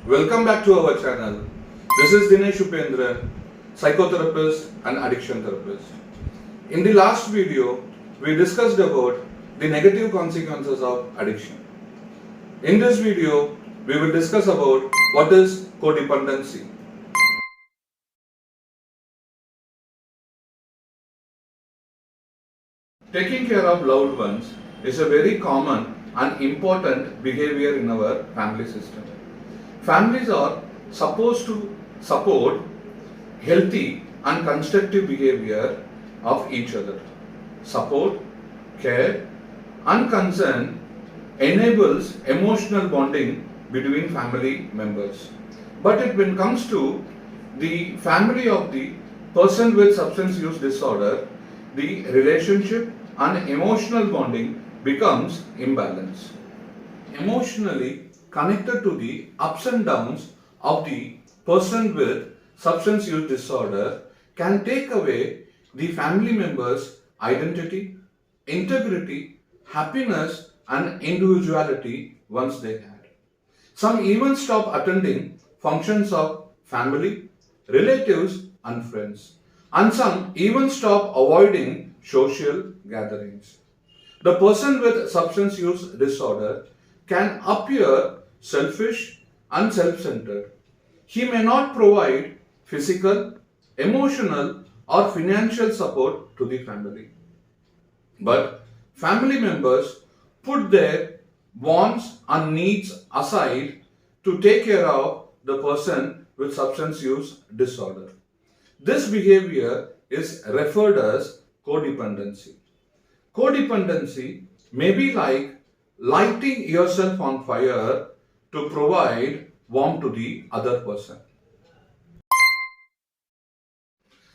Welcome back to our channel. This is Dinesh UPENDRAN, Psychotherapist and Addiction Therapist. In the last video, we discussed about the negative consequences of addiction. In this video, we will discuss about what is codependency. Taking care of loved ones is a very common and important behavior in our family system. Families are supposed to support healthy and constructive behavior of each other. Support, care, and concern enables emotional bonding between family members. But when it comes to the family of the person with substance use disorder, the relationship and emotional bonding becomes imbalanced. Emotionally connected to the ups and downs of the person with substance use disorder can take away the family members' identity, integrity, happiness, and individuality once they had. Some even stop attending functions of family, relatives, and friends. And some even stop avoiding social gatherings. The person with substance use disorder can appear selfish and self-centered. He may not provide physical, emotional, or financial support to the family. But family members put their wants and needs aside to take care of the person with substance use disorder. This behavior is referred as codependency. Codependency may be like lighting yourself on fire to provide warmth to the other person.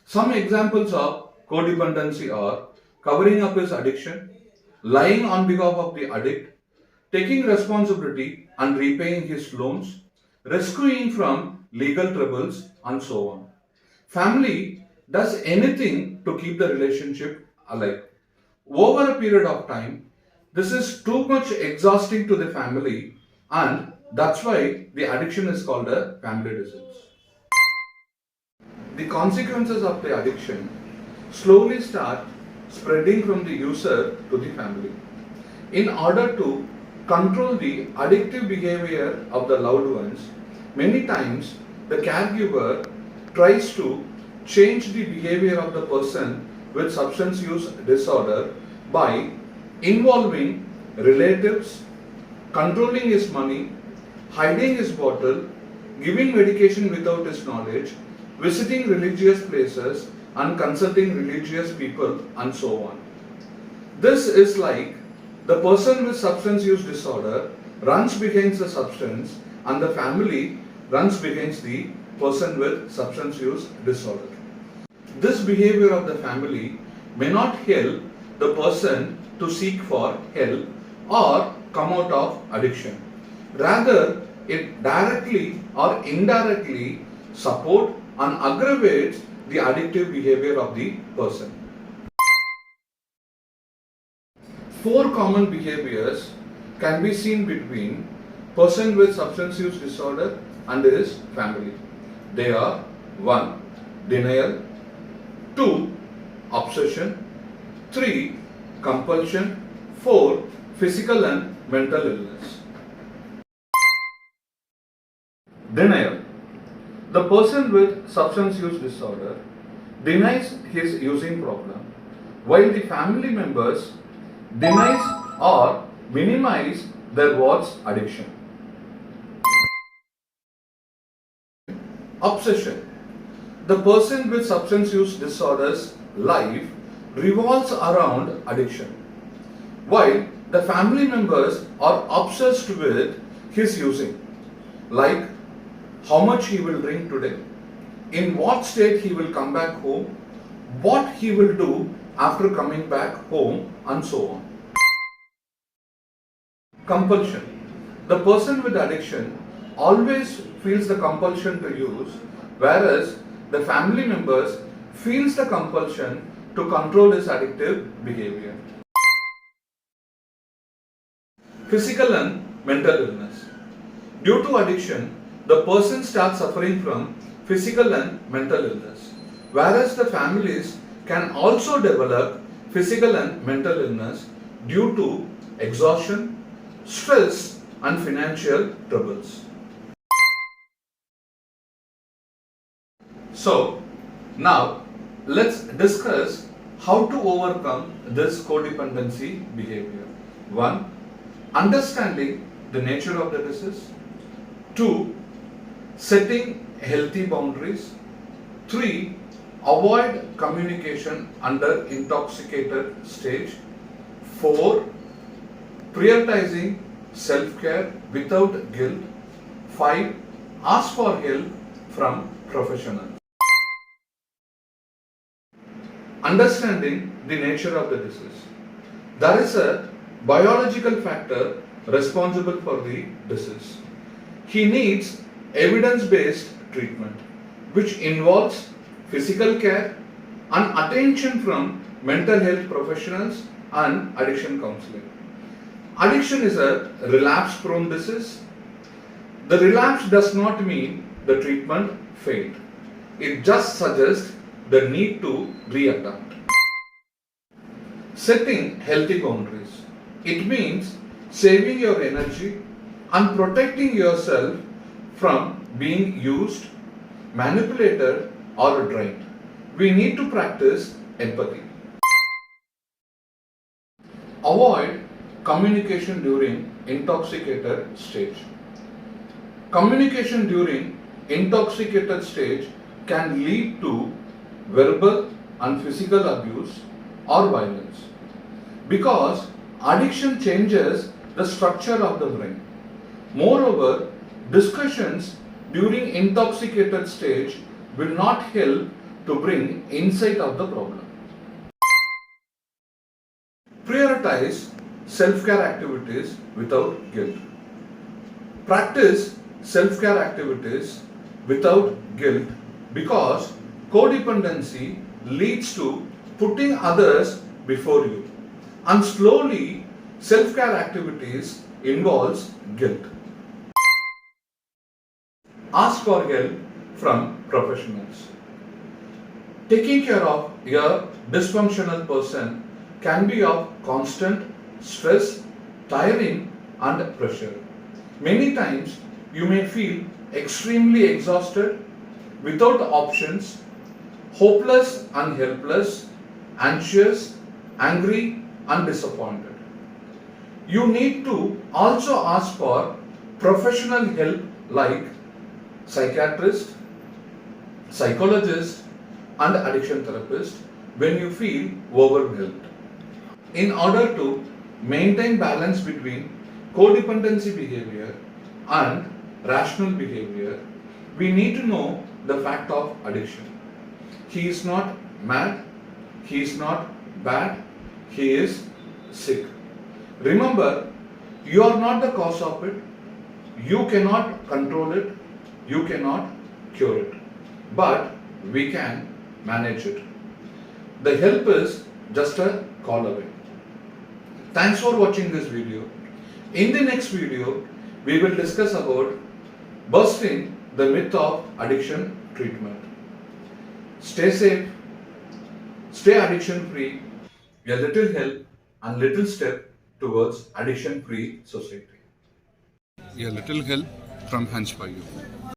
Some examples of codependency are covering up his addiction, lying on behalf of the addict, taking responsibility and repaying his loans, rescuing from legal troubles, and so on. Family does anything to keep the relationship alive. Over a period of time, this is too much exhausting to the family, and that's why the addiction is called a family disease. The consequences of the addiction slowly start spreading from the user to the family. In order to control the addictive behavior of the loved ones, many times the caregiver tries to change the behavior of the person with substance use disorder by involving relatives, controlling his money, hiding his bottle, giving medication without his knowledge, visiting religious places and consulting religious people, and so on. This is like the person with substance use disorder runs behind the substance and the family runs behind the person with substance use disorder. This behavior of the family may not help the person to seek for help or come out of addiction. Rather, it directly or indirectly support and aggravates the addictive behavior of the person. 4 common behaviors can be seen between person with substance use disorder and his family. They are 1. Denial, 2. Obsession, 3. Compulsion, 4. Physical and mental illness. Denial. The person with substance use disorder denies his using problem, while the family members denies or minimize their words addiction. Obsession. The person with substance use disorder's life revolves around addiction, while the family members are obsessed with his using, like how much he will drink today, in what state he will come back home, what he will do after coming back home, and so on. Compulsion. The person with addiction always feels the compulsion to use, whereas the family members feels the compulsion to control his addictive behavior. Physical and mental illness. Due to addiction, the person starts suffering from physical and mental illness. Whereas the families can also develop physical and mental illness due to exhaustion, stress, and financial troubles. So, now let's discuss how to overcome this codependency behavior. 1. Understanding the nature of the disease. 2. Setting healthy boundaries. 3. Avoid communication under intoxicated stage. 4. Prioritizing self-care without guilt. 5. Ask for help from professionals. Understanding the nature of the disease. There is a biological factor responsible for the disease. He needs evidence-based treatment, which involves physical care and attention from mental health professionals and addiction counseling. Addiction is a relapse-prone disease. The relapse does not mean the treatment failed. It just suggests the need to readapt. Setting healthy boundaries. It means saving your energy and protecting yourself from being used, manipulated, or drained. We need to practice empathy. Avoid communication during intoxicated stage. Communication during intoxicated stage can lead to verbal and physical abuse or violence, because addiction changes the structure of the brain. Moreover, discussions during intoxicated stage will not help to bring insight of the problem. Prioritize self-care activities without guilt. Practice self-care activities without guilt, because codependency leads to putting others before you, and slowly self-care activities involves guilt. Ask for help from professionals. Taking care of a dysfunctional person can be of constant stress, tiring, and pressure. Many times you may feel extremely exhausted, without options, hopeless and helpless, anxious, angry, and disappointed. You need to also ask for professional help like psychiatrist, psychologist, and addiction therapist when you feel overwhelmed. In order to maintain balance between codependency behavior and rational behavior, we need to know the fact of addiction. He is not mad, he is not bad, he is sick. Remember, you are not the cause of it, you cannot control it, you cannot cure it, but we can manage it. The help is just a call away. Thanks for watching this video. In the next video, we will discuss about busting the myth of addiction treatment. Stay safe, stay addiction free, a little help and little step towards addiction free society. A little help from Hans for you.